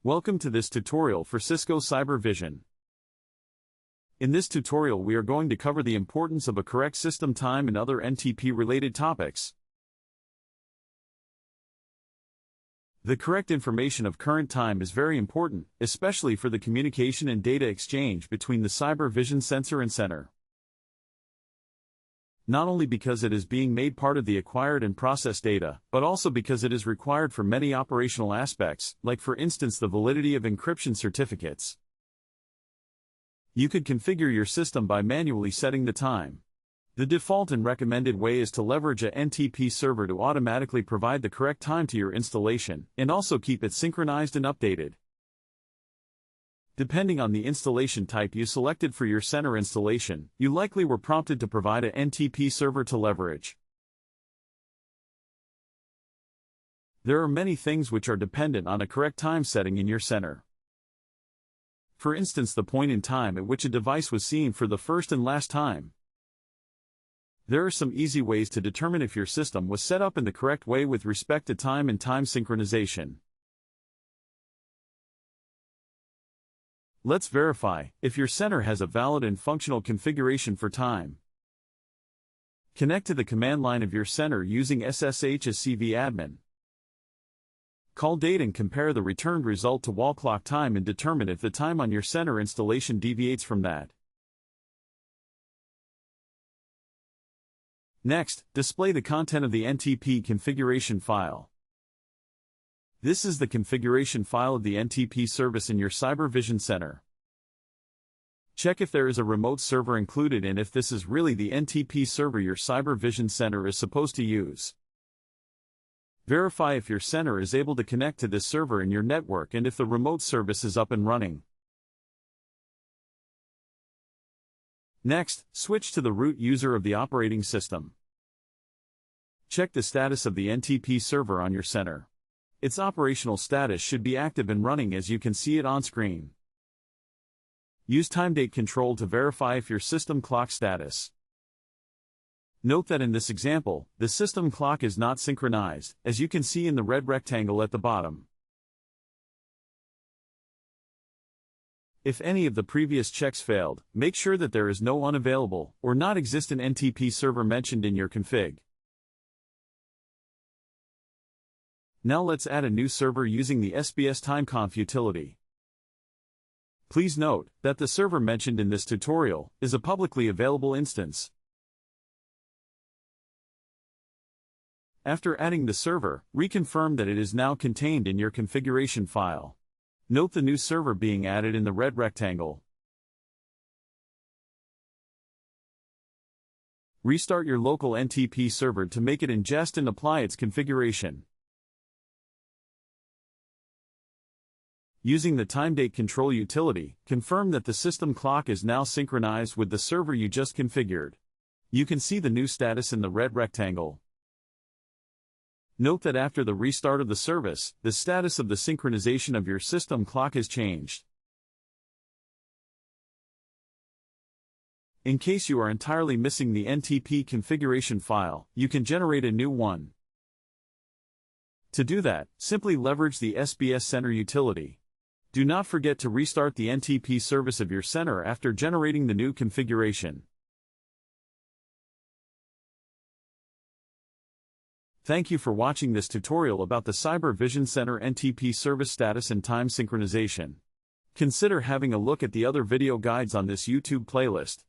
Welcome to this tutorial for Cisco Cyber Vision. In this tutorial we are going to cover the importance of a correct system time and other NTP-related topics. The correct information of current time is very important, especially for the communication and data exchange between the Cyber Vision sensor and center. Not only because it is being made part of the acquired and processed data, but also because it is required for many operational aspects, like for instance the validity of encryption certificates. You could configure your system by manually setting the time. The default and recommended way is to leverage a NTP server to automatically provide the correct time to your installation, and also keep it synchronized and updated. Depending on the installation type you selected for your center installation, you likely were prompted to provide a NTP server to leverage. There are many things which are dependent on a correct time setting in your center. For instance, the point in time at which a device was seen for the first and last time. There are some easy ways to determine if your system was set up in the correct way with respect to time and time synchronization. Let's verify if your center has a valid and functional configuration for time. Connect to the command line of your center using SSH as CVadmin. Call date and compare the returned result to wall clock time and determine if the time on your center installation deviates from that. Next, display the content of the NTP configuration file. This is the configuration file of the NTP service in your Cyber Vision Center. Check if there is a remote server included and if this is really the NTP server your Cyber Vision Center is supposed to use. Verify if your center is able to connect to this server in your network and if the remote service is up and running. Next, switch to the root user of the operating system. Check the status of the NTP server on your center. Its operational status should be active and running as you can see it on screen. Use time date control to verify if your system clock status. Note that in this example, the system clock is not synchronized, as you can see in the red rectangle at the bottom. If any of the previous checks failed, make sure that there is no unavailable or not existent NTP server mentioned in your config. Now let's add a new server using the SBS TimeConf utility. Please note that the server mentioned in this tutorial is a publicly available instance. After adding the server, reconfirm that it is now contained in your configuration file. Note the new server being added in the red rectangle. Restart your local NTP server to make it ingest and apply its configuration. Using the time date control utility, confirm that the system clock is now synchronized with the server you just configured. You can see the new status in the red rectangle. Note that after the restart of the service, the status of the synchronization of your system clock has changed. In case you are entirely missing the NTP configuration file, you can generate a new one. To do that, simply leverage the SBS Center utility. Do not forget to restart the NTP service of your center after generating the new configuration. Thank you for watching this tutorial about the Cyber Vision Center NTP service status and time synchronization. Consider having a look at the other video guides on this YouTube playlist.